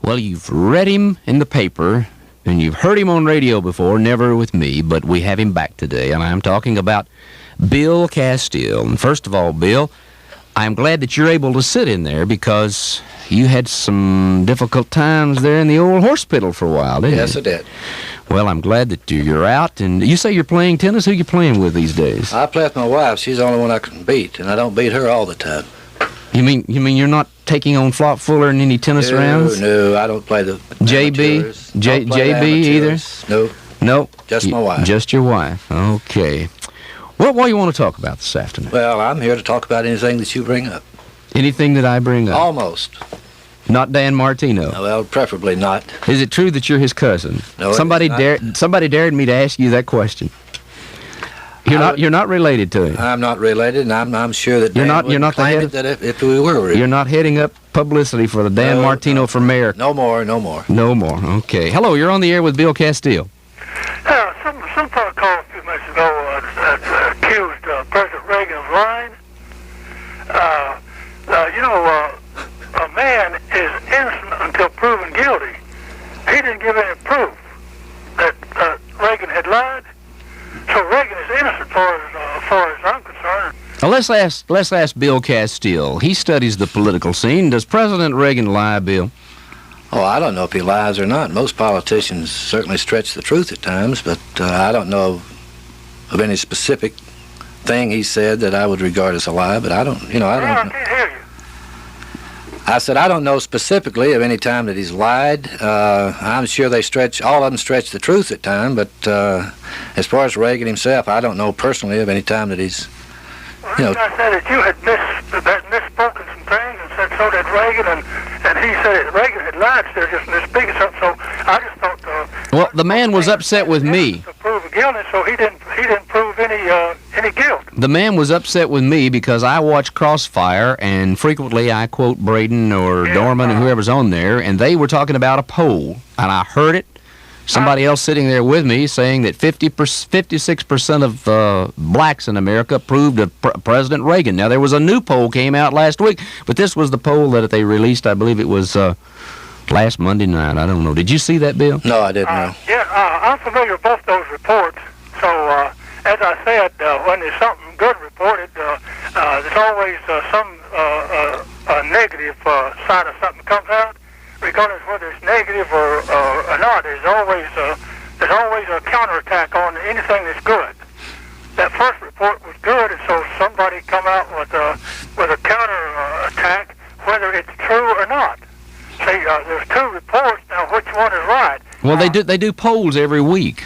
Well, you've read him in the paper, and you've heard him on radio before, never with me, but we have him back today, and I'm talking about Bill Casteel. And first of all, Bill, I'm glad that you're able to sit in there because you had some difficult times there in the old hospital for a while, didn't you? Yes, I did. Well, I'm glad that you're out, and you say you're playing tennis. Who you playing with these days? I play with my wife. She's the only one I can beat, and I don't beat her all the time. You mean you're not taking on Flop Fuller in any tennis rounds? No, I don't play the JB? JB either? No. No? Just my wife. Just your wife. Okay. What do you want to talk about this afternoon? Well, I'm here to talk about anything that you bring up. Anything that I bring up? Almost. Not Dan Martino? Well, preferably not. Is it true that you're his cousin? No, somebody dared me to ask you that question. You're not related to him. I'm not related, and I'm sure that Dan you're not claim it that if we were related. You're not heading up publicity for the Dan Martino for mayor. No more. No more. Okay. Hello, you're on the air with Bill Casteel. Some fellow called a few minutes ago accused President Reagan of lying. A man is innocent until proven guilty. He didn't give any proof that Reagan had lied. So Reagan is innocent as far as I'm concerned. Well, let's ask Bill Casteel. He studies the political scene. Does President Reagan lie, Bill? Oh, I don't know if he lies or not. Most politicians certainly stretch the truth at times, but I don't know of any specific thing he said that I would regard as a lie. But I don't know. I can't hear you. I said I don't know specifically of any time that he's lied. I'm sure all of them stretch the truth at times, but as far as Reagan himself, I don't know personally of any time that he's, I said that you had misspoken some things and said so did Reagan, and he said that Reagan had lied, so just misspeaking something. So I just thought. Well, the man was upset with me. To prove guilty, so he didn't prove any guilt. The man was upset with me because I watch Crossfire, and frequently I quote Braden or Dorman and whoever's on there, and they were talking about a poll, and I heard it. Somebody else sitting there with me saying that 56% of blacks in America approved of President Reagan. Now, there was a new poll came out last week, but this was the poll that they released, I believe it was last Monday night. I don't know. Did you see that, Bill? No, I didn't know. I'm familiar with both those reports. So, as I said, when there's something good reported, there's always some negative side of something that comes out. Regardless whether it's negative or not, there's always a counterattack on anything that's good. That first report was good, and so somebody come out with a counterattack, whether it's true or not. See, there's two reports now. Which one is right? Well, they do polls every week.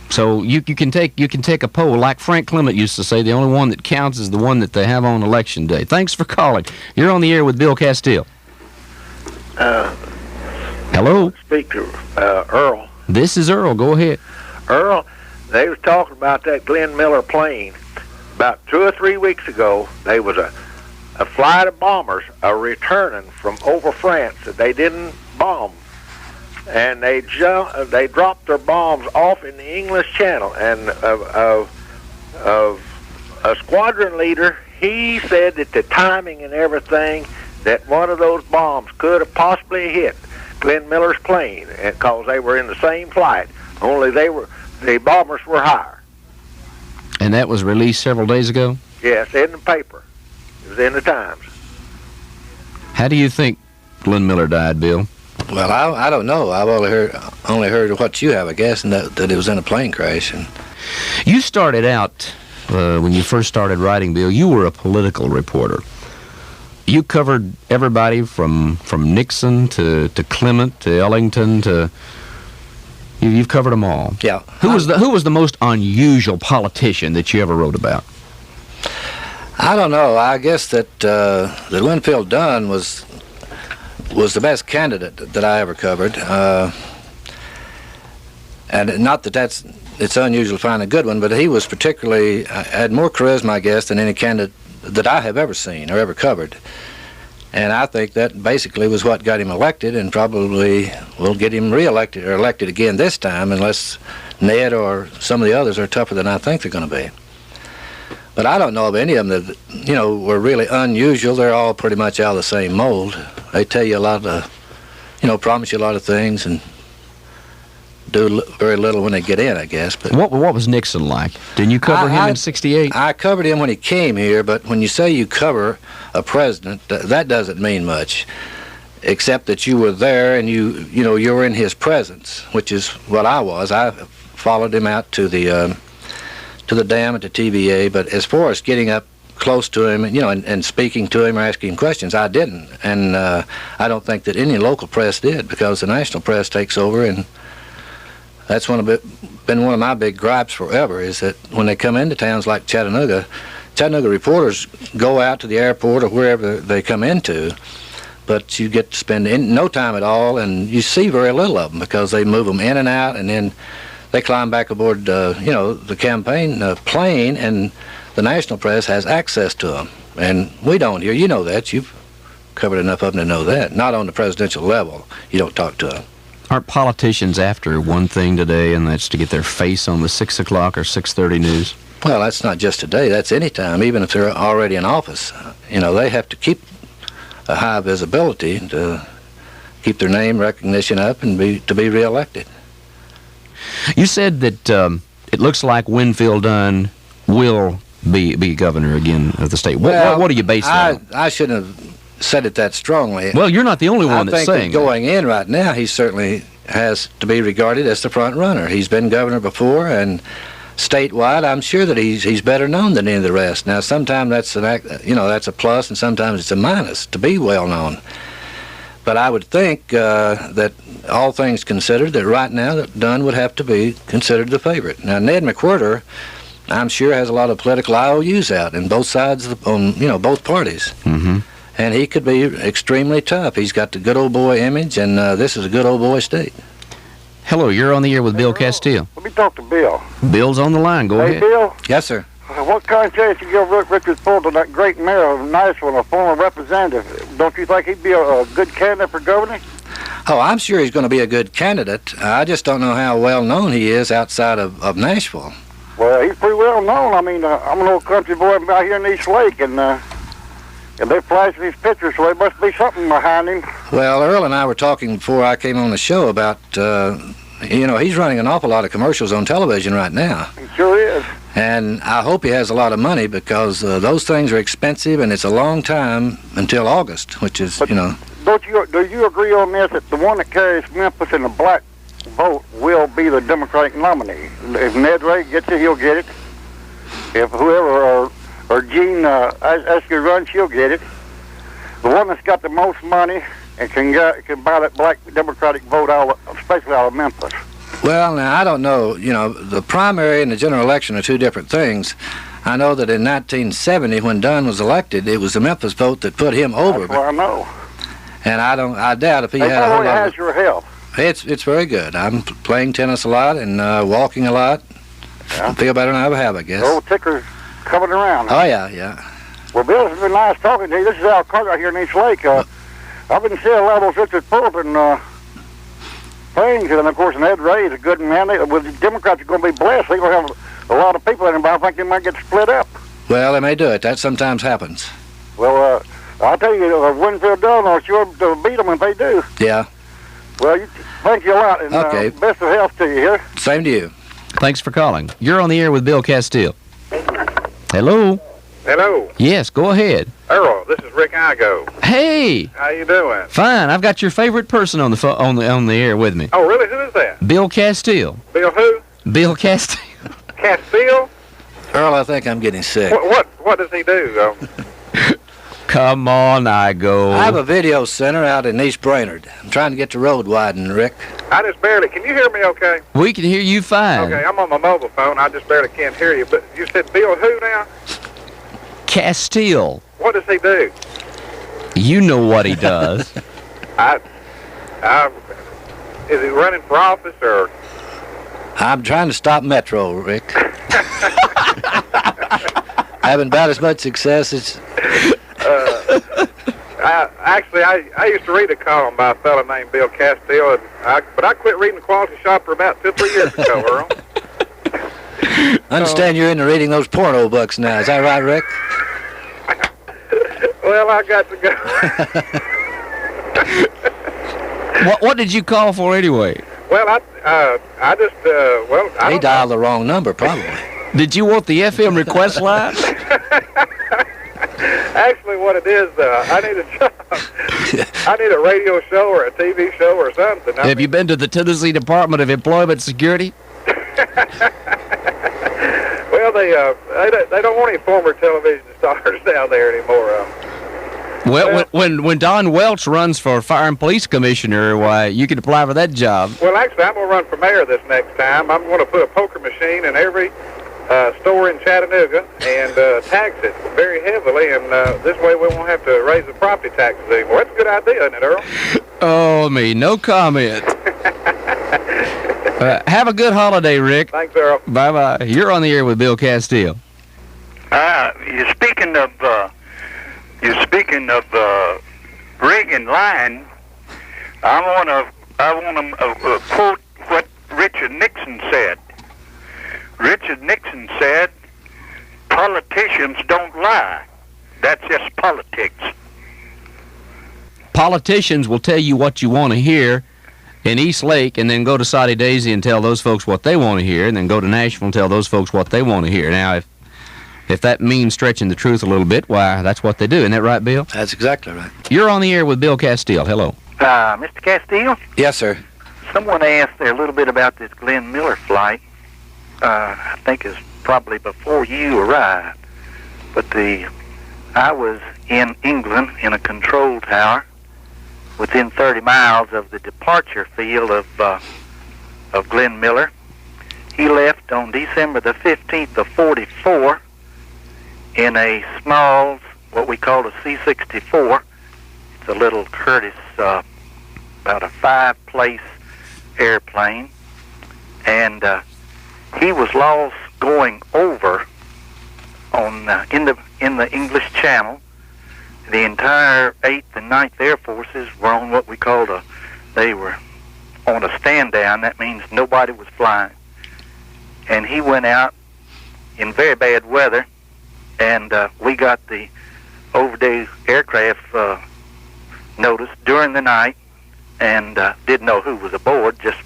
So you can take a poll, like Frank Clement used to say. The only one that counts is the one that they have on election day. Thanks for calling. You're on the air with Bill Casteel. Hello? Speak to Earl. This is Earl. Go ahead. Earl, they was talking about that Glenn Miller plane. About 2 or 3 weeks ago, there was a flight of bombers returning from over France that they didn't bomb. And they dropped their bombs off in the English Channel. And a squadron leader, he said that the timing and everything, that one of those bombs could have possibly hit Glenn Miller's plane, because they were in the same flight, only the bombers were higher. And that was released several days ago? Yes, in the paper. It was in the Times. How do you think Glenn Miller died, Bill? Well, I don't know. I've only heard what you have, I guess, and that it was in a plane crash. And you started out, when you first started writing, Bill, you were a political reporter. You covered everybody from Nixon to Clement to Ellington to you've covered them all. Yeah. Who was the most unusual politician that you ever wrote about? I don't know. I guess that Winfield Dunn was the best candidate that I ever covered, and not that it's unusual to find a good one, but he was particularly had more charisma, I guess, than any candidate that I have ever seen or ever covered. And I think that basically was what got him elected, and probably will get him reelected or elected again this time, unless Ned or some of the others are tougher than I think they're going to be. But I don't know of any of them that, were really unusual. They're all pretty much out of the same mold. They tell you a lot of promise you a lot of things and do very little when they get in, I guess. But what was Nixon like? Didn't you cover him in '68? I covered him when he came here, but when you say you cover a president, that doesn't mean much, except that you were there and you were in his presence, which is what I was. I followed him out to the dam at the TVA, but as far as getting up close to him, and speaking to him or asking him questions, I didn't, and I don't think that any local press did, because the national press takes over, and that's been one of my big gripes forever, is that when they come into towns like Chattanooga reporters go out to the airport or wherever they come into, but you get to spend no time at all, and you see very little of them because they move them in and out, and then they climb back aboard, the campaign plane, and the national press has access to them, and we don't here. You know that. You've covered enough of them to know that. Not on the presidential level. You don't talk to them. Aren't politicians after one thing today, and that's to get their face on the 6 o'clock or 6:30 news? Well, that's not just today. That's any time, even if they're already in office. They have to keep a high visibility to keep their name recognition up and to be reelected. You said that it looks like Winfield Dunn will be governor again of the state. What do you base that on? I shouldn't have said it that strongly. Well, you're not the only one that's saying I think that going in right now, he certainly has to be regarded as the front runner. He's been governor before, and statewide, I'm sure that he's better known than any of the rest. Now, sometimes that's that's a plus, and sometimes it's a minus to be well known. But I would think that all things considered, that right now that Dunn would have to be considered the favorite. Now, Ned McWhirter, I'm sure, has a lot of political IOUs out in both sides on both parties. Mm-hmm. And he could be extremely tough. He's got the good old boy image, and this is a good old boy state. Hello, you're on the air with Bill Casteel. Let me talk to Bill. Bill's on the line. Go ahead. Hey, Bill. Yes, sir. What kind of chance you give Richard Fulton, that great mayor of Nashville, a former representative? Don't you think he'd be a good candidate for governor? Oh, I'm sure he's going to be a good candidate. I just don't know how well known he is outside of Nashville. Well, he's pretty well known. I mean, I'm an old country boy out here in East Lake, and they're flashing these pictures, so there must be something behind him. Well, Earl and I were talking before I came on the show about, he's running an awful lot of commercials on television right now. He sure is. And I hope he has a lot of money, because those things are expensive, and it's a long time until August, which is, Do you agree on this, that the one that carries Memphis in the black vote will be the Democratic nominee? If Ned Ray gets it, he'll get it. If whoever or Jean asks you to run, she'll get it. The one that's got the most money and can buy that black Democratic vote, especially out of Memphis. Well, now, I don't know. The primary and the general election are two different things. I know that in 1970, when Dunn was elected, it was the Memphis vote that put him over. That's what I know. And I doubt if he had a whole lot. Has your help. It's very good. I'm playing tennis a lot and walking a lot. Yeah. I feel better than I ever have, I guess. The old ticker's coming around. Oh, yeah. Well, Bill, it's been nice talking to you. This is Al Carter here in East Lake. I've been seeing a lot of those Richard Fulton things, and of course Ned Ray is a good man. The Democrats are going to be blessed. They're going to have a lot of people in them, but I think they might get split up. Well, they may do it. That sometimes happens. Well, I'll tell you, Winfield Dunn will sure beat them if they do. Yeah. Well, thank you a lot, and okay. Best of health to you here. Same to you. Thanks for calling. You're on the air with Bill Casteel. Hello? Hello. Yes, go ahead. Earl, this is Rick Igo. Hey. How you doing? Fine. I've got your favorite person on the air with me. Oh, really? Who is that? Bill Casteel. Bill who? Bill Casteel. Casteel? Earl, I think I'm getting sick. What does he do? Come on, Igo. I have a video center out in East Brainerd. I'm trying to get the road widened, Rick. I just barely... Can you hear me okay? We can hear you fine. Okay, I'm on my mobile phone. I just barely can't hear you. But you said Bill who now? Casteel. What does he do? You know what he does. Is he running for office or? I'm trying to stop Metro, Rick. Having about as much success as. I used to read a column by a fellow named Bill Casteel, but I quit reading the Quality Shopper about 2 or 3 years ago, Earl. I understand you're into reading those porno books now. Is that right, Rick? Well, I got to go. What did you call for anyway? Well, I just, I He don't dialed the wrong number, probably. Did you want the FM request line? Actually, what it is, I need a job. I need a radio show or a TV show or something. Have you been to the Tennessee Department of Employment Security? Well, they don't want any former television stars down there anymore. Well, when Don Welch runs for Fire and Police Commissioner, why, you can apply for that job. Well, actually, I'm going to run for mayor this next time. I'm going to put a poker machine in every store in Chattanooga and tax it very heavily, and this way we won't have to raise the property taxes anymore. That's a good idea, isn't it, Earl? Oh, me, no comment. Have a good holiday, Rick. Thanks, Earl. Bye-bye. You're on the air with Bill Casteel. You're speaking of Reagan line. I want to quote what Richard Nixon said. Richard Nixon said, "Politicians don't lie. That's just politics." Politicians will tell you what you want to hear in East Lake, and then go to Soddy Daisy and tell those folks what they want to hear, and then go to Nashville and tell those folks what they want to hear. Now, if that means stretching the truth a little bit, why, that's what they do. Isn't that right, Bill? That's exactly right. You're on the air with Bill Casteel. Hello. Mr. Casteel? Yes, sir. Someone asked there a little bit about this Glenn Miller flight. I think it's probably before you arrived. But I was in England in a control tower within 30 miles of the departure field of Glenn Miller. He left on December the 15th of 44 in a small, what we call a C-64. It's a little Curtiss, about a 5-place airplane. And he was lost going over on in the English Channel. The entire 8th and 9th Air Forces were on what we called they were on a stand down. That means nobody was flying. And he went out in very bad weather, and we got the overdue aircraft notice during the night, and didn't know who was aboard, just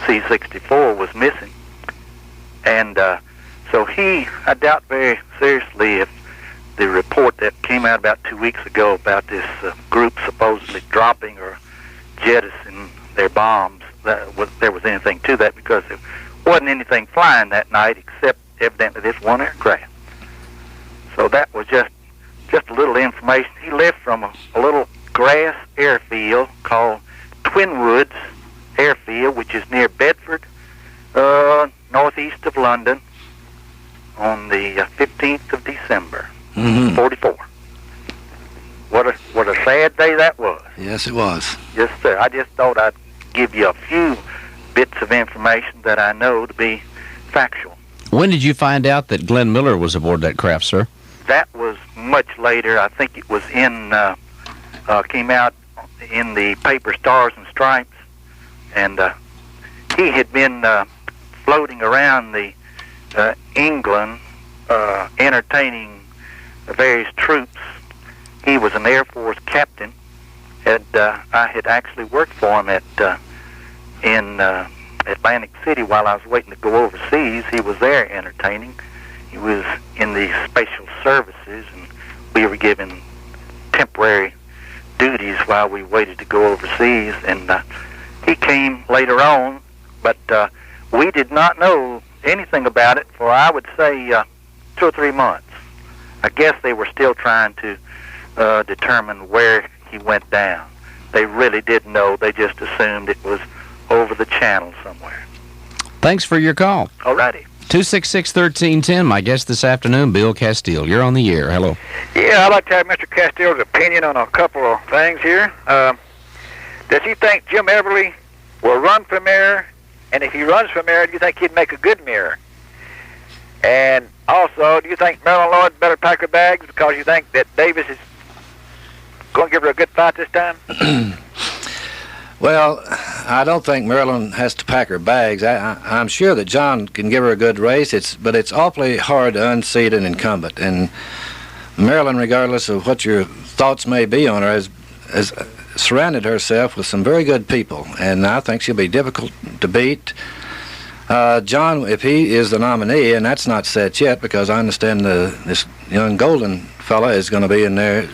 C-64 was missing. And so I doubt very seriously if the report that came out about 2 weeks ago about this group supposedly dropping or jettisoning their bombs, there was anything to that, because there wasn't anything flying that night except evidently this one aircraft. So that was just a little information. He left from a little grass airfield called Twin Woods Airfield, which is near Bedford, northeast of London, on the 15th of December, 44. What a sad day that was. Yes, it was. Yes, sir. I just thought I'd give you a few bits of information that I know to be factual. When did you find out that Glenn Miller was aboard that craft, sir? That was much later. I think it was came out in the paper Stars and Stripes, and he had been floating around the England, entertaining the various troops. He was an Air Force captain, and I had actually worked for him in Atlantic City while I was waiting to go overseas. He was there entertaining. He was in the special services, and we were given temporary duties while we waited to go overseas. And he came later on, but we did not know anything about it for, I would say, 2 or 3 months. I guess they were still trying to determine where he went down. They really didn't know. They just assumed it was over the channel somewhere. Thanks for your call. All righty. 266-1310. My guest this afternoon, Bill Casteel. You're on the air. Hello. Yeah, I'd like to have Mr. Casteel's opinion on a couple of things here. Does he think Jim Everly will run for mayor? And if he runs for mayor, do you think he'd make a good mayor? And also, do you think Marilyn Lloyd better pack her bags because you think that Davis is going to give her a good fight this time? Well, I don't think Marilyn has to pack her bags. I'm sure that John can give her a good race, but it's awfully hard to unseat an incumbent. And Marilyn, regardless of what your thoughts may be on her, as surrounded herself with some very good people, and I think she'll be difficult to beat. John, if he is the nominee, and that's not set yet because I understand this young Golden fella is going to be in there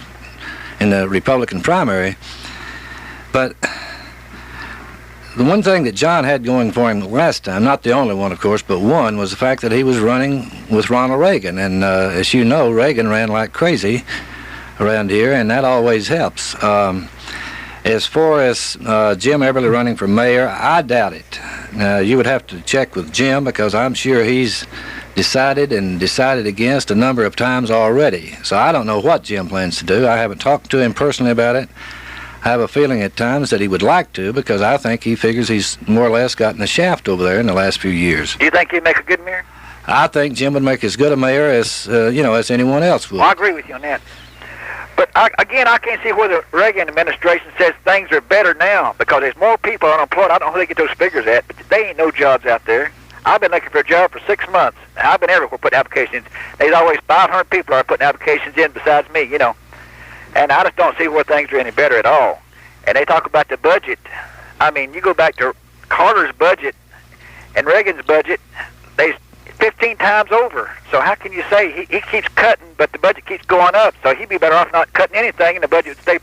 in the Republican primary. But the one thing that John had going for him last time, not the only one, of course, but one, was the fact that he was running with Ronald Reagan. And as you know, Reagan ran like crazy around here, and that always helps. As far as Jim Everly running for mayor, I doubt it. You would have to check with Jim because I'm sure he's decided against a number of times already. So I don't know what Jim plans to do. I haven't talked to him personally about it. I have a feeling at times that he would like to because I think he figures he's more or less gotten the shaft over there in the last few years. Do you think he'd make a good mayor? I think Jim would make as good a mayor as as anyone else would. Well, I agree with you on that. But I can't see where the Reagan administration says things are better now because there's more people unemployed. I don't know who they get those figures at, but there ain't no jobs out there. I've been looking for a job for 6 months. I've been everywhere putting applications. There's always 500 people are putting applications in besides me, And I just don't see where things are any better at all. And they talk about the budget. I mean, you go back to Carter's budget and Reagan's budget, they 15 times over. So how can you say he keeps cutting, but the budget keeps going up? So he'd be better off not cutting anything, and the budget would stay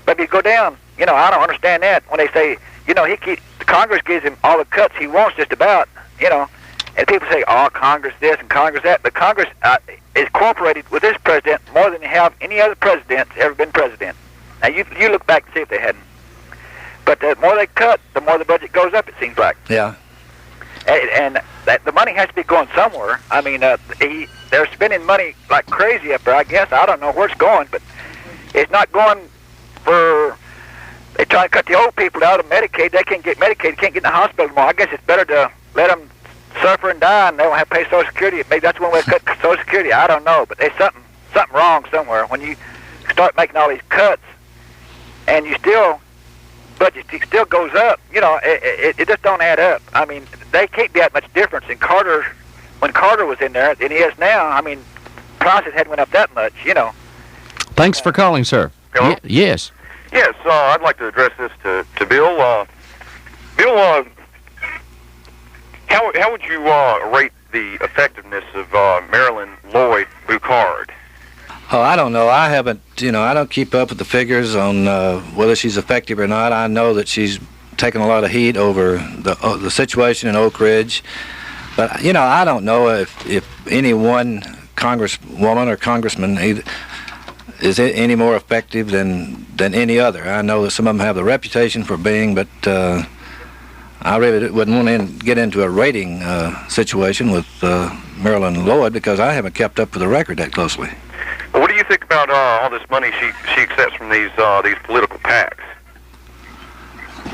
maybe go down. I don't understand that when they say, the Congress gives him all the cuts he wants just about, and people say, oh, Congress this and Congress that. But Congress is cooperated with this president more than they have any other president ever been president. Now, you look back and see if they hadn't. But the more they cut, the more the budget goes up, it seems like. Yeah. And the money has to be going somewhere. I mean, they're spending money like crazy up there, I guess. I don't know where it's going, but it's not going for... They try to cut the old people out of Medicaid. They can't get Medicaid. Can't get in the hospital anymore. I guess it's better to let them suffer and die, and they won't have to pay Social Security. Maybe that's one way to cut Social Security. I don't know, but there's something wrong somewhere when you start making all these cuts, and budget still goes up. It just don't add up. I mean, they can't be that much difference in when Carter was in there than he is now. I mean, prices hadn't went up that much. Thanks for calling, sir. Hello? Yes. Yes, I'd like to address this to Bill. Bill, how would you rate the effectiveness of Marilyn Lloyd Boucard? Oh, I don't know. I haven't, I don't keep up with the figures on whether she's effective or not. I know that she's taken a lot of heat over the situation in Oak Ridge. But, I don't know if any one congresswoman or congressman is any more effective than any other. I know that some of them have the reputation for being, but I really wouldn't want to get into a rating situation with Marilyn Lloyd because I haven't kept up with the record that closely. Well, what do you think about all this money she accepts from these political PACs?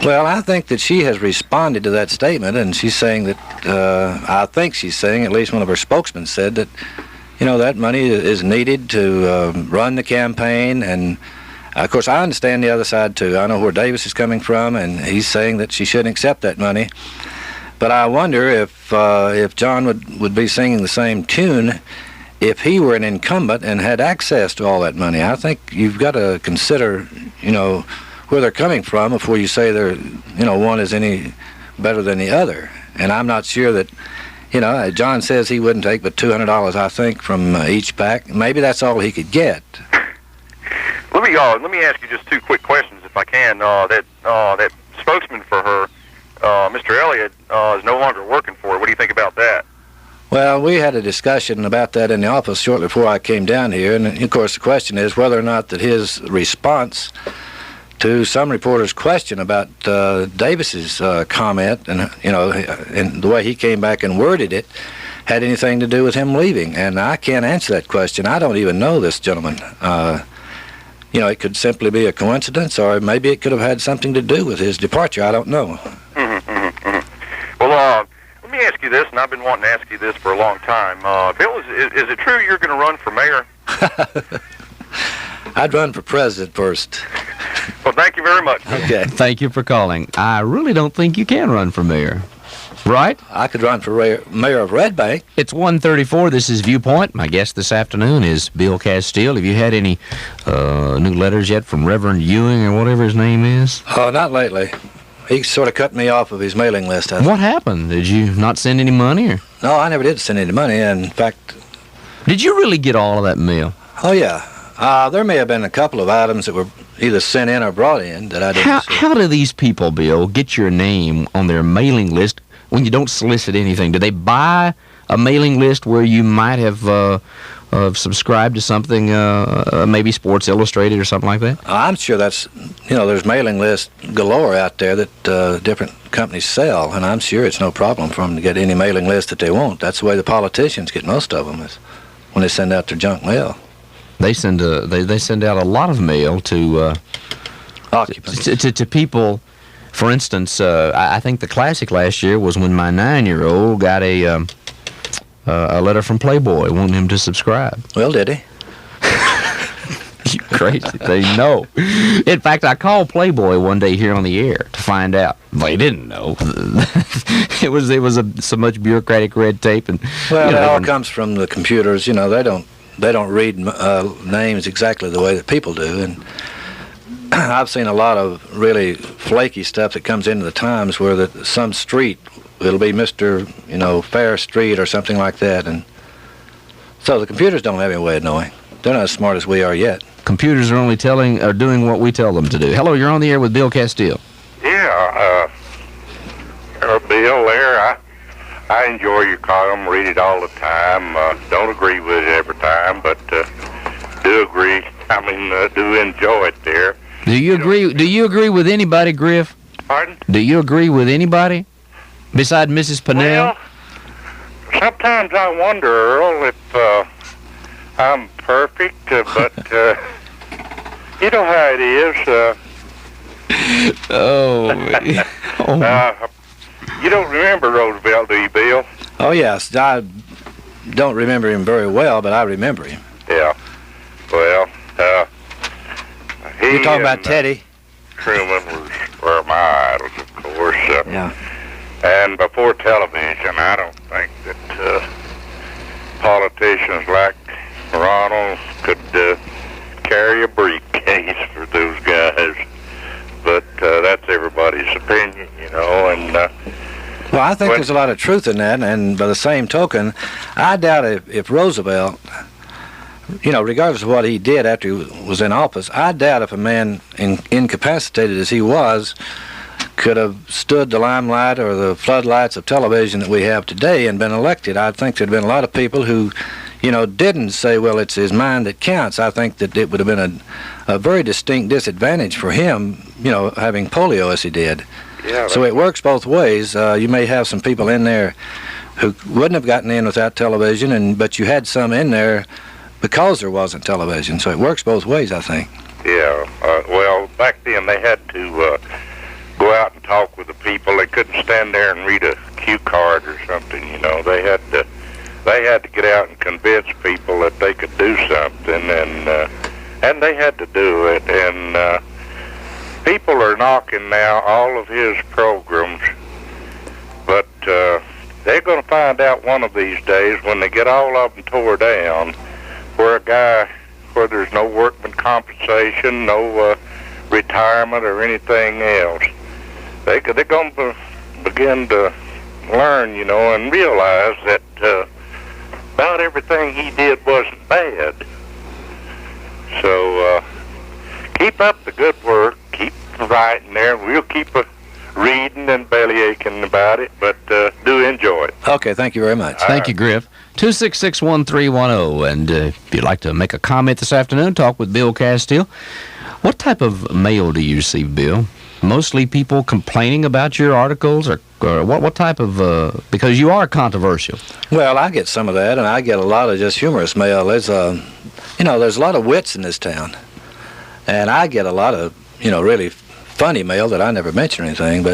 Well, I think that she has responded to that statement, and she's saying that, I think she's saying, at least one of her spokesmen said that, that money is needed to run the campaign, and of course I understand the other side too. I know where Davis is coming from, and he's saying that she shouldn't accept that money. But I wonder if John would be singing the same tune if he were an incumbent and had access to all that money. I think you've got to consider, where they're coming from before you say they're, one is any better than the other. And I'm not sure that, John says he wouldn't take but $200, I think, from each PAC. Maybe that's all he could get. Let me ask you just two quick questions, if I can. That spokesman for her, Mr. Elliott, is no longer working for her. What do you think about that? Well, we had a discussion about that in the office shortly before I came down here, and of course the question is whether or not that his response to some reporter's question about Davis's comment and and the way he came back and worded it had anything to do with him leaving. And I can't answer that question. I don't even know this gentleman. It could simply be a coincidence, or maybe it could have had something to do with his departure. I don't know. Well, let me ask you this, and I've been wanting to ask you this for a long time. Bill, is it true you're going to run for mayor? I'd run for president first. Well, thank you very much. Okay. Thank you for calling. I really don't think you can run for mayor. Right? I could run for mayor of Red Bank. It's 1:34. This is Viewpoint. My guest this afternoon is Bill Casteel. Have you had any new letters yet from Reverend Ewing or whatever his name is? Oh, not lately. He sort of cut me off of his mailing list. What happened? Did you not send any money? Or? No, I never did send any money. In fact... Did you really get all of that mail? Oh, yeah. There may have been a couple of items that were either sent in or brought in that I didn't see. How do these people, Bill, get your name on their mailing list when you don't solicit anything? Do they buy a mailing list where you might have subscribed to something, maybe Sports Illustrated or something like that? I'm sure that's, there's mailing lists galore out there that different companies sell, and I'm sure it's no problem for them to get any mailing list that they want. That's the way the politicians get most of them, is when they send out their junk mail. They send they send out a lot of mail to occupants, to people. For instance, I think the classic last year was when my 9-year-old got a letter from Playboy wanting him to subscribe. Well, did he? You crazy thing. No. In fact, I called Playboy one day here on the air to find out. They didn't know. It was so much bureaucratic red tape and. Well, it all comes from the computers. They don't read names exactly the way that people do, and I've seen a lot of really flaky stuff that comes into the Times where some street, it'll be Mr. Fair Street or something like that, and so the computers don't have any way of knowing. They're not as smart as we are yet. Computers are only doing what we tell them to do. Hello, you're on the air with Bill Casteel. Yeah, Bill, there, I enjoy your column, read it all the time. Don't agree with it every time, but do agree. Do enjoy it there. Do you agree? Do you agree with anybody, Griff? Pardon? Do you agree with anybody besides Mrs. Pennell? Well, sometimes I wonder, Earl, if I'm perfect, but you know how it is. You don't remember Roosevelt, do you, Bill? Oh, yes. I don't remember him very well, but I remember him. Yeah. Well, You're talking about Teddy? Truman were my idols, of course. Yeah. And before television, I don't think that politicians like Ronald could carry a briefcase for those guys. But that's everybody's opinion, and... Well, I think there's a lot of truth in that, and by the same token, I doubt if Roosevelt, regardless of what he did after he was in office, I doubt if a man incapacitated as he was could have stood the limelight or the floodlights of television that we have today and been elected. I think there'd been a lot of people who, didn't say, well, it's his mind that counts. I think that it would have been a very distinct disadvantage for him, having polio as he did. Yeah, so it works both ways. You may have some people in there who wouldn't have gotten in without television, but you had some in there because there wasn't television. So it works both ways, I think. Yeah. Well, back then they had to go out and talk with the people. They couldn't stand there and read a cue card or something. They had to get out and convince people that they could do something, and they had to do it. And people are knocking now all of his programs, but they're going to find out one of these days when they get all of them tore down, where there's no workman compensation, no retirement or anything else. They're going to begin to learn, and realize that about everything he did wasn't bad. So keep up the good work. Keep writing there. We'll keep reading and bellyaching about it, but do enjoy it. Okay, thank you very much. Thank you, Griff. 266-1310, and if you'd like to make a comment this afternoon, talk with Bill Casteel. What type of mail do you receive, Bill? Mostly people complaining about your articles, or what type of, because you are controversial. Well, I get some of that, and I get a lot of just humorous mail. There's a lot of wits in this town, and I get a lot of, really funny mail that I never mention anything,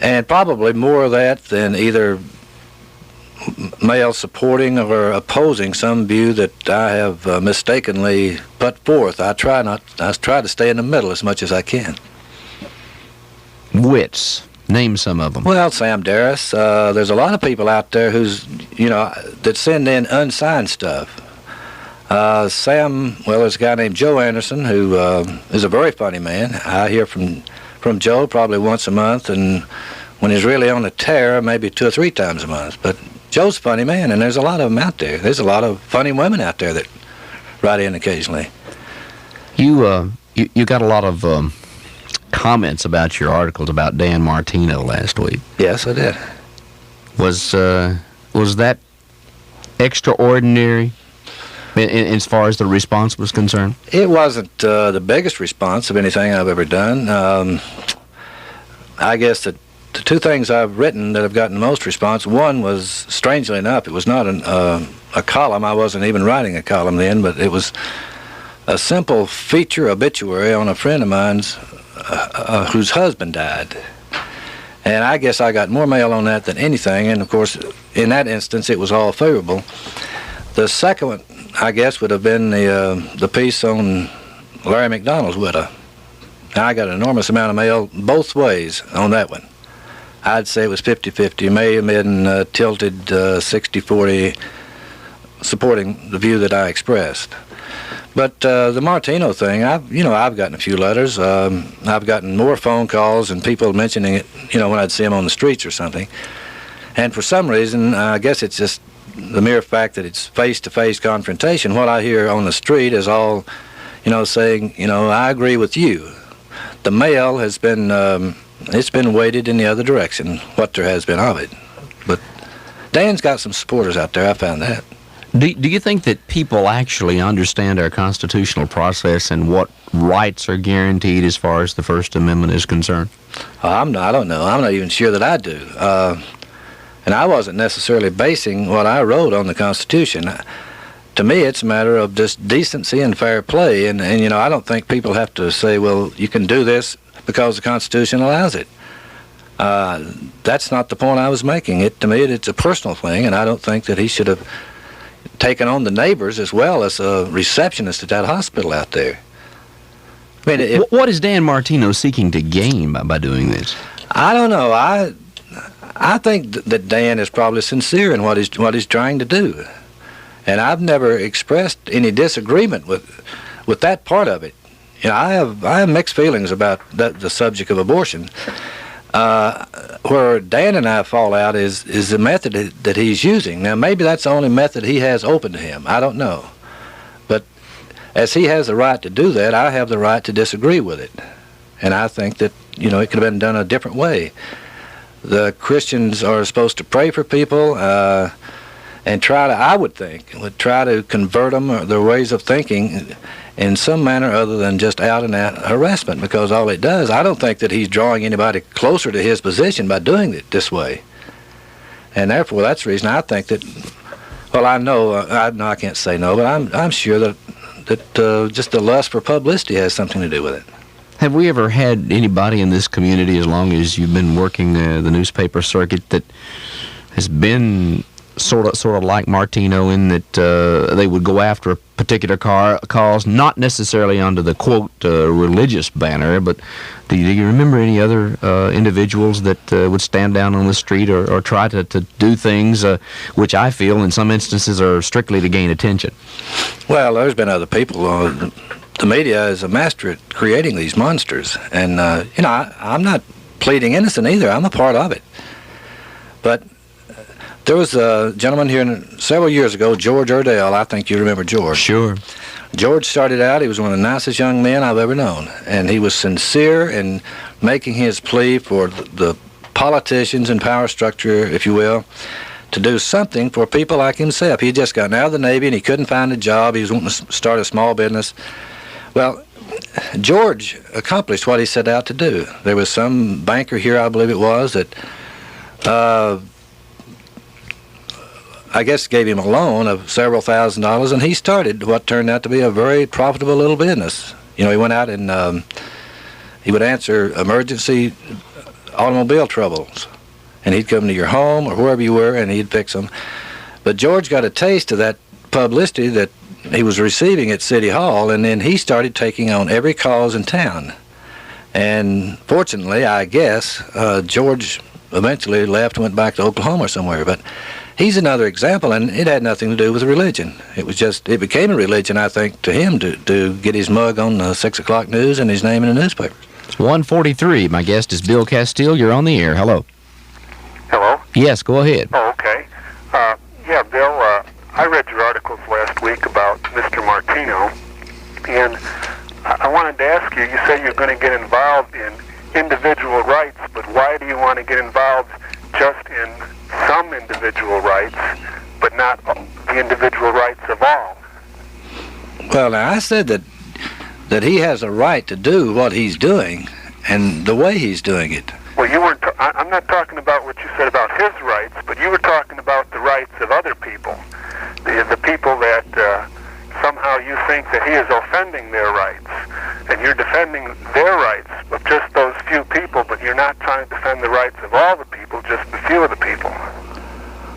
and probably more of that than either mail supporting or opposing some view that I have mistakenly put forth. I try to stay in the middle as much as I can. Wits. Name some of them. Well, Sam Darris. There's a lot of people out there that send in unsigned stuff. There's a guy named Joe Anderson who is a very funny man. I hear from Joe probably once a month, and when he's really on a tear, maybe 2 or 3 times a month. But Joe's a funny man, and there's a lot of them out there. There's a lot of funny women out there that write in occasionally. You got a lot of comments about your articles about Dan Martino last week. Yes, I did. Was that extraordinary as far as the response was concerned? It wasn't the biggest response of anything I've ever done. I guess that the 2 things I've written that have gotten the most response, one was, strangely enough, it was not a column. I wasn't even writing a column then, but it was a simple feature obituary on a friend of mine's whose husband died. And I guess I got more mail on that than anything, and of course, in that instance, it was all favorable. The second one, I guess, would have been the piece on Larry McDonald's widow. Now, I got an enormous amount of mail both ways on that one. I'd say it was 50-50. May have been tilted 60-40, supporting the view that I expressed. But the Martino thing, I've gotten a few letters. I've gotten more phone calls and people mentioning it, when I'd see them on the streets or something. And for some reason, I guess it's just the mere fact that it's face-to-face confrontation. What I hear on the street is all, saying, I agree with you. The mail has been, it's been weighted in the other direction, what there has been of it. But Dan's got some supporters out there, I found that. Do you think that people actually understand our constitutional process and what rights are guaranteed as far as the First Amendment is concerned? I don't know. I'm not even sure that I do. And I wasn't necessarily basing what I wrote on the Constitution. To me, it's a matter of just decency and fair play. And I don't think people have to say, well, you can do this because the Constitution allows it. That's not the point I was making. To me, it's a personal thing, and I don't think that he should have taken on the neighbors as well as a receptionist at that hospital out there. I mean, what is Dan Martino seeking to gain by doing this? I don't know. I think that Dan is probably sincere in what he's trying to do, and I've never expressed any disagreement with that part of it. I have mixed feelings about the subject of abortion. Where Dan and I fall out is the method that he's using. Now, maybe that's the only method he has open to him. I don't know. But as he has the right to do that, I have the right to disagree with it. And I think that, it could have been done a different way. The Christians are supposed to pray for people and I would try to convert them or their ways of thinking in some manner other than just out-and-out harassment, because all it does, I don't think that he's drawing anybody closer to his position by doing it this way. And therefore, that's the reason I think that, well, I can't say no, but I'm sure that just the lust for publicity has something to do with it. Have we ever had anybody in this community, as long as you've been working the newspaper circuit, that has been sort of like Martino in that they would go after a particular cause, not necessarily under the, quote, religious banner, but do you remember any other individuals that would stand down on the street or try to do things which I feel in some instances are strictly to gain attention? Well, there's been other people. The media is a master at creating these monsters, and I'm not pleading innocent either. I'm a part of it. But there was a gentleman here several years ago, George Iredell. I think you remember George. Sure. George started out, he was one of the nicest young men I've ever known, and he was sincere in making his plea for the politicians and power structure, if you will, to do something for people like himself. He had just gotten out of the Navy and he couldn't find a job. He was wanting to start a small business. Well, George accomplished what he set out to do. There was some banker here, I believe it was, that I guess gave him a loan of several $1,000s, and he started what turned out to be a very profitable little business. He went out and he would answer emergency automobile troubles, and he'd come to your home or wherever you were, and he'd fix them. But George got a taste of that publicity that he was receiving at City Hall, and then he started taking on every cause in town. And fortunately, I guess, George eventually left and went back to Oklahoma or somewhere. But he's another example, and it had nothing to do with religion. It became a religion, I think, to him to get his mug on the 6 o'clock news and his name in the newspapers. 143. My guest is Bill Casteel. You're on the air. Hello. Hello? Yes, go ahead. Oh, okay. Yeah, Bill, I read your articles last week about Mr. Martino, and I wanted to ask you, you say you're going to get involved in individual rights, but why do you want to get involved just in some individual rights, but not the individual rights of all? Well, now, I said that he has a right to do what he's doing and the way he's doing it. Well, you weren't. I'm not talking about what you said about his rights, but you were talking about the rights of other people, the people that somehow you think that he is offending their rights, and you're defending their rights of just those few people, but you're not trying to defend the rights of all the people, just the few of the people.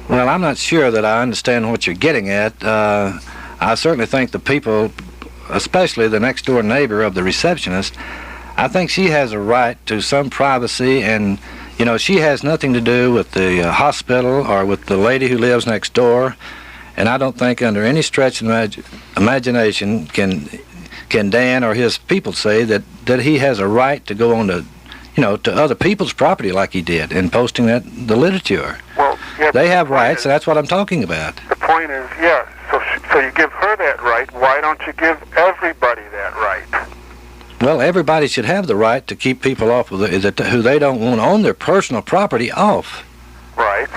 Well, I'm not sure that I understand what you're getting at. I certainly think the people, especially the next-door neighbor of the receptionist, I think she has a right to some privacy, and, you know, she has nothing to do with the hospital or with the lady who lives next door, and I don't think under any stretch of imagination can Dan or his people say that he has a right to go on to, you know, to other people's property like he did in posting the literature. Well, yeah, they have rights, and that's what I'm talking about. The point is, yeah, so you give her that right, why don't you give everybody that right? Well, everybody should have the right to keep people off who they don't want on their personal property off. Right.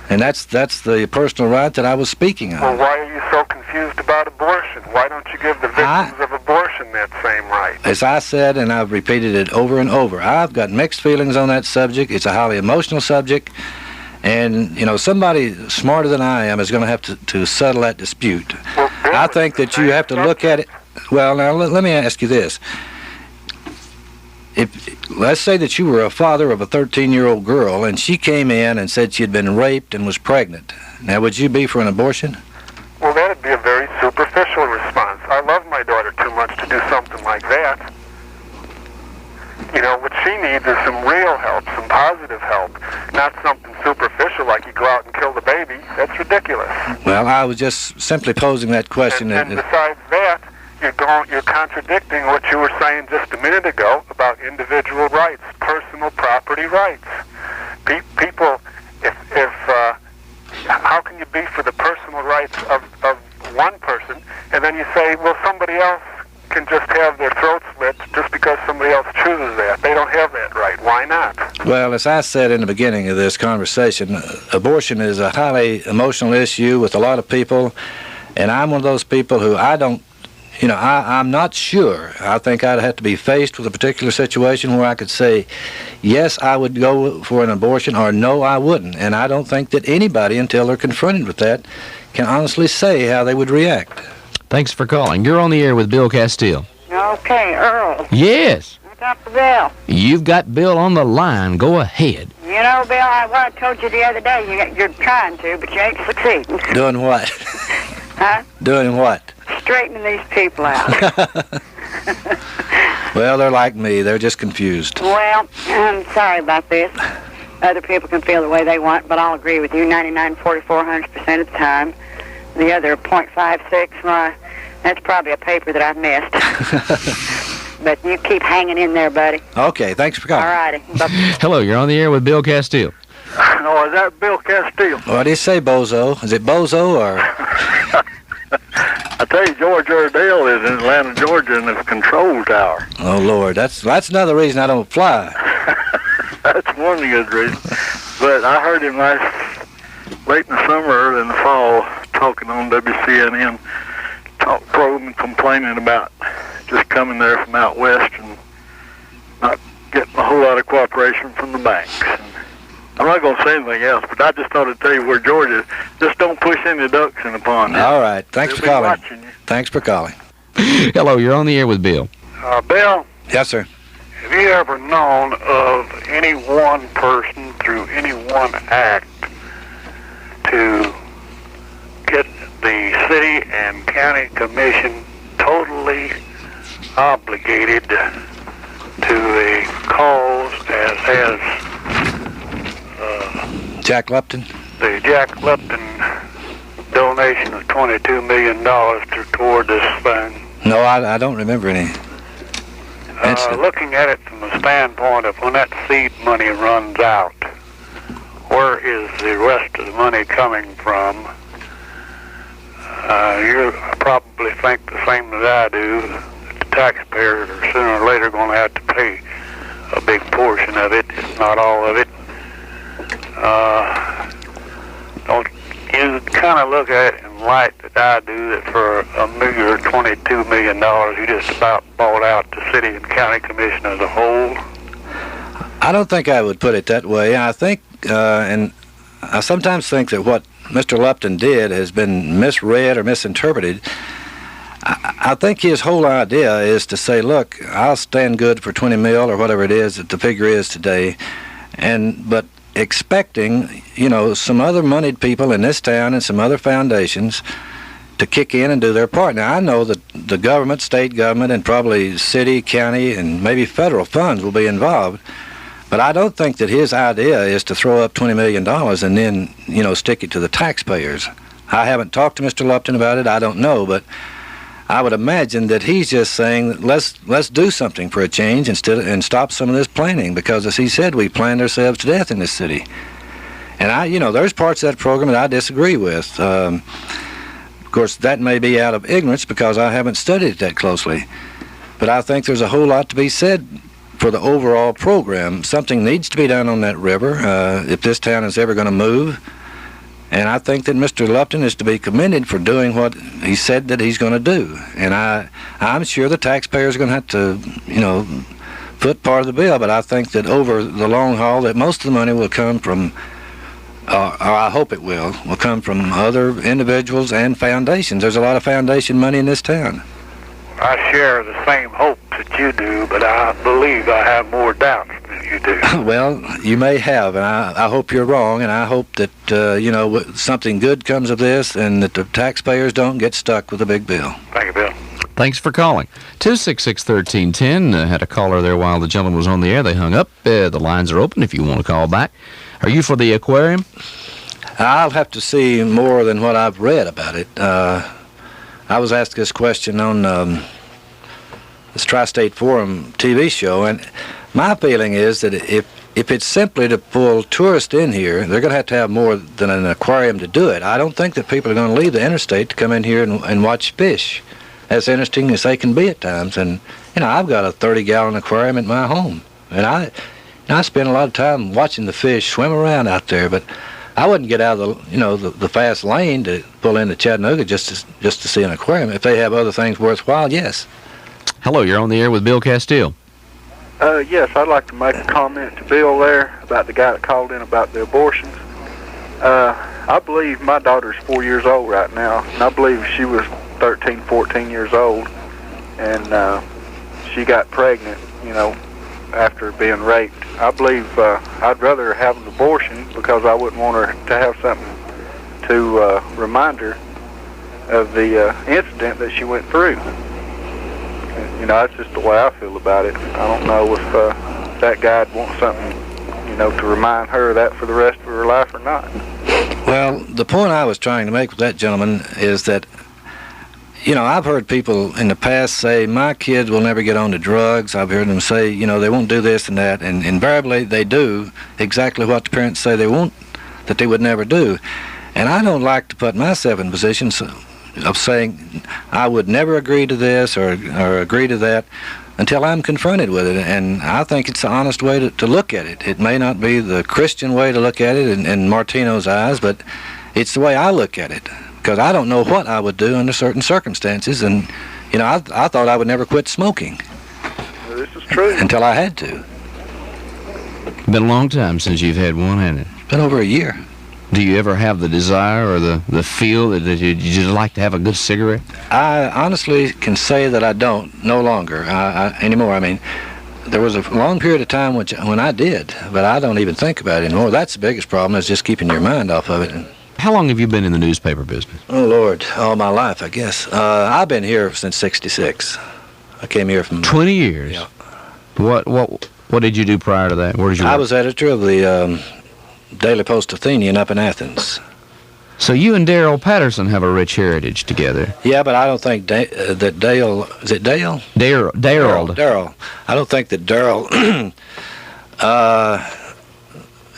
And that's the personal right that I was speaking of. Well, why are you so confused about abortion? Why don't you give the victims of abortion that same right? As I said, and I've repeated it over and over, I've got mixed feelings on that subject. It's a highly emotional subject. And, you know, somebody smarter than I am is going to have to settle that dispute. Well, I think that you have to look at it. Well, now, let me ask you this. Let's say that you were a father of a 13-year-old girl, and she came in and said she had been raped and was pregnant. Now, would you be for an abortion? Well, that would be a very superficial response. I love my daughter too much to do something like that. You know, what she needs is some real help, some positive help, not something superficial like you go out and kill the baby. That's ridiculous. Well, I was just simply posing that question. And besides that, you're contradicting what you were saying just a minute ago about individual rights, personal property rights. People, how can you be for the personal rights of one person, and then you say, well, somebody else can just have their throat slit just because somebody else chooses that. They don't have that right. Why not? Well, as I said in the beginning of this conversation, abortion is a highly emotional issue with a lot of people, and I'm one of those people who I'm not sure. I think I'd have to be faced with a particular situation where I could say, yes, I would go for an abortion, or no, I wouldn't. And I don't think that anybody, until they're confronted with that, can honestly say how they would react. Thanks for calling. You're on the air with Bill Casteel. Okay, Earl. Yes. What's up with Bill? You've got Bill on the line. Go ahead. You know, Bill, what I told you the other day, you're trying to, but you ain't succeeding. Doing what? Huh? Doing what? Straightening these people out. Well, they're like me. They're just confused. Well, I'm sorry about this. Other people can feel the way they want, but I'll agree with you 99, 44, 100% of the time. The other 0.56, well, that's probably a paper that I've missed. But you keep hanging in there, buddy. Okay, thanks for calling. All righty. Hello, you're on the air with Bill Casteel. No, is that Bill Casteel? What do you say, Bozo? Is it Bozo or... I tell you, George Iredale is in Atlanta, Georgia, in the control tower. Oh, Lord, that's another reason I don't fly. That's one of the good reasons. But I heard him late in the summer, early in the fall, talking on WCNN, probing, complaining about just coming there from out west and not getting a whole lot of cooperation from the banks. And I'm not going to say anything else, but I just thought I'd tell you where George is. Just don't push any ducks in the pond. All right. Thanks for calling. Watching you. Thanks for calling. Hello, you're on the air with Bill. Bill? Yes, sir. Have you ever known of any one person through any one act to get the city and county commission totally obligated to the cause as has Jack Lupton? the Jack Lupton donation of $22 million toward this thing? No, I don't remember any incident. Looking at it from the standpoint of when that seed money runs out, where is the rest of the money coming from? You probably think the same as I do, that the taxpayers are sooner or later going to have to pay a big portion of it, if not all of it. Don't you kind of look at it in light that I do, that for a meager $22 million, you just about bought out the city and county commission as a whole? I don't think I would put it that way. I think, and I sometimes think that what Mr. Lupton did has been misread or misinterpreted. I think his whole idea is to say, look, I'll stand good for 20 mil or whatever it is that the figure is today, but expecting, some other moneyed people in this town and some other foundations to kick in and do their part. Now, I know that the government, state government, and probably city, county, and maybe federal funds will be involved, but I don't think that his idea is to throw up $20 million and then, stick it to the taxpayers. I haven't talked to Mr. Lupton about it. I don't know, but I would imagine that he's just saying that let's do something for a change and stop some of this planning, because as he said, we planned ourselves to death in this city. And there's parts of that program that I disagree with. Of course, that may be out of ignorance because I haven't studied it that closely. But I think there's a whole lot to be said for the overall program. Something needs to be done on that river if this town is ever going to move. And I think that Mr. Lupton is to be commended for doing what he said that he's going to do. And I'm sure the taxpayers are going to have to, foot part of the bill. But I think that over the long haul, that most of the money will come from, or I hope it will come from other individuals and foundations. There's a lot of foundation money in this town. I share the same hope that you do, but I believe I have more doubts than you do. Well, you may have, and I hope you're wrong, and I hope that, something good comes of this and that the taxpayers don't get stuck with a big bill. Thank you, Bill. Thanks for calling. 266-1310. Had a caller there while the gentleman was on the air. They hung up. The lines are open if you want to call back. Are you for the aquarium? I'll have to see more than what I've read about it. I was asked this question on this Tri-State Forum TV show, and my feeling is that if it's simply to pull tourists in here, they're going to have more than an aquarium to do it. I don't think that people are going to leave the interstate to come in here and watch fish, as interesting as they can be at times. And, I've got a 30-gallon aquarium at my home, and I spend a lot of time watching the fish swim around out there, but I wouldn't get out of the fast lane to pull into Chattanooga just to see an aquarium. If they have other things worthwhile, yes. Hello, you're on the air with Bill Casteel. Yes, I'd like to make a comment to Bill there about the guy that called in about the abortions. I believe my daughter's 4 years old right now, and I believe she was 13, 14 years old, and she got pregnant, after being raped. I believe I'd rather have an abortion because I wouldn't want her to have something to remind her of the incident that she went through. That's just the way I feel about it. I don't know if that guy'd want something, to remind her of that for the rest of her life or not. Well, the point I was trying to make with that gentleman is that, I've heard people in the past say, my kids will never get on to drugs. I've heard them say, they won't do this and that, and invariably they do exactly what the parents say that they would never do. And I don't like to put myself in positions of saying I would never agree to this or agree to that until I'm confronted with it. And I think it's the honest way to look at it. It may not be the Christian way to look at it in Martino's eyes, but it's the way I look at it, because I don't know what I would do under certain circumstances. And I thought I would never quit smoking. Well, this is true. Until I had to. Been a long time since you've had one, hasn't it? It's been over a year. Do you ever have the desire or the feel that you'd like to have a good cigarette? I honestly can say that I don't, no longer, anymore. I mean, there was a long period of time when I did, but I don't even think about it anymore. That's the biggest problem, is just keeping your mind off of it. How long have you been in the newspaper business? Oh, Lord, all my life, I guess. I've been here since '66. I came here from... 20 years? Yeah. What did you do prior to that? Where did you work? I was editor of the Daily Post Athenian up in Athens. So you and Darrell Patterson have a rich heritage together. Yeah, but I don't think that Dale... Is it Dale? Darrell. Darrell. I don't think that Darrell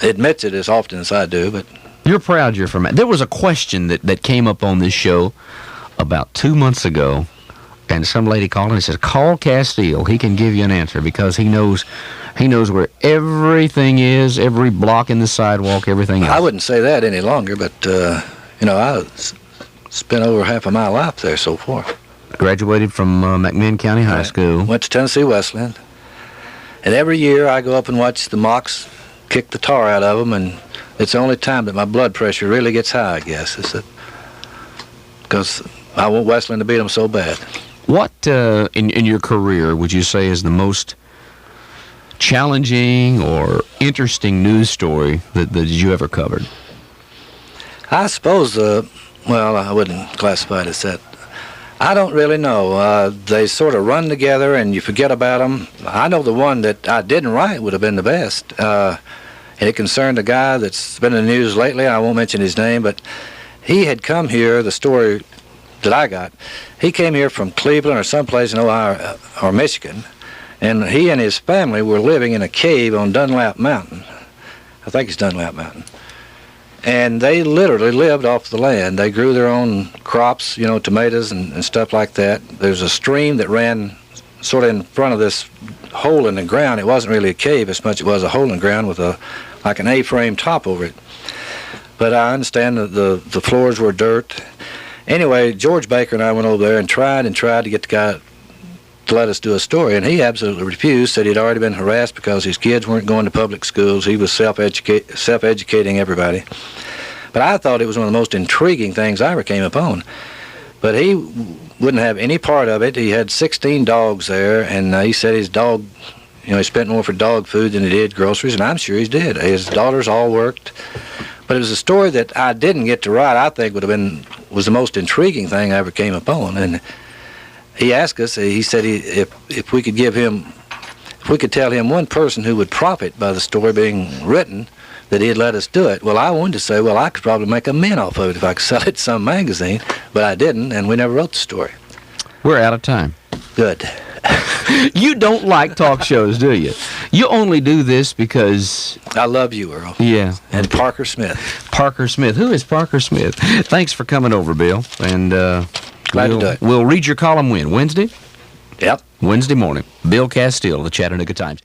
admits it as often as I do, but... You're proud you're from... There was a question that came up on this show about 2 months ago, and some lady called and said, call Casteel. He can give you an answer because he knows where everything is, every block in the sidewalk, everything else. I wouldn't say that any longer, but, I spent over half of my life there so far. Graduated from McMinn County High School. Went to Tennessee Wesleyan. And every year I go up and watch the Mocks kick the tar out of them, and it's the only time that my blood pressure really gets high, I guess. Because I want Wesleyan to beat them so bad. What, in your career, would you say is the most challenging or interesting news story that you ever covered? I suppose, I wouldn't classify it as that. I don't really know. They sort of run together and you forget about them. I know the one that I didn't write would have been the best. And it concerned a guy that's been in the news lately. I won't mention his name, but he had come here, the story that I got, he came here from Cleveland or someplace in Ohio or Michigan, and he and his family were living in a cave on Dunlap Mountain. I think it's Dunlap Mountain. And they literally lived off the land. They grew their own crops, tomatoes and stuff like that. There's a stream that ran sort of in front of this hole in the ground. It wasn't really a cave as much as it was a hole in the ground with like an A-frame top over it. But I understand that the floors were dirt. Anyway, George Baker and I went over there and tried to get the guy to let us do a story, and he absolutely refused, said he'd already been harassed because his kids weren't going to public schools. He was self-educating everybody. But I thought it was one of the most intriguing things I ever came upon. But he wouldn't have any part of it. He had 16 dogs there, and he said his dog, he spent more for dog food than he did groceries, and I'm sure he did. His daughters all worked. But it was a story that I didn't get to write, I think was the most intriguing thing I ever came upon. And he asked us, he said if we could tell him one person who would profit by the story being written, that he'd let us do it. Well, I wanted to say, I could probably make a mint off of it if I could sell it to some magazine, but I didn't, and we never wrote the story. We're out of time. Good. You don't like talk shows, do you? You only do this because... I love you, Earl. Yeah. And Parker Smith. Parker Smith. Who is Parker Smith? Thanks for coming over, Bill. And glad to do it. We'll read your column when? Wednesday? Yep. Wednesday morning. Bill Casteel of the Chattanooga Times.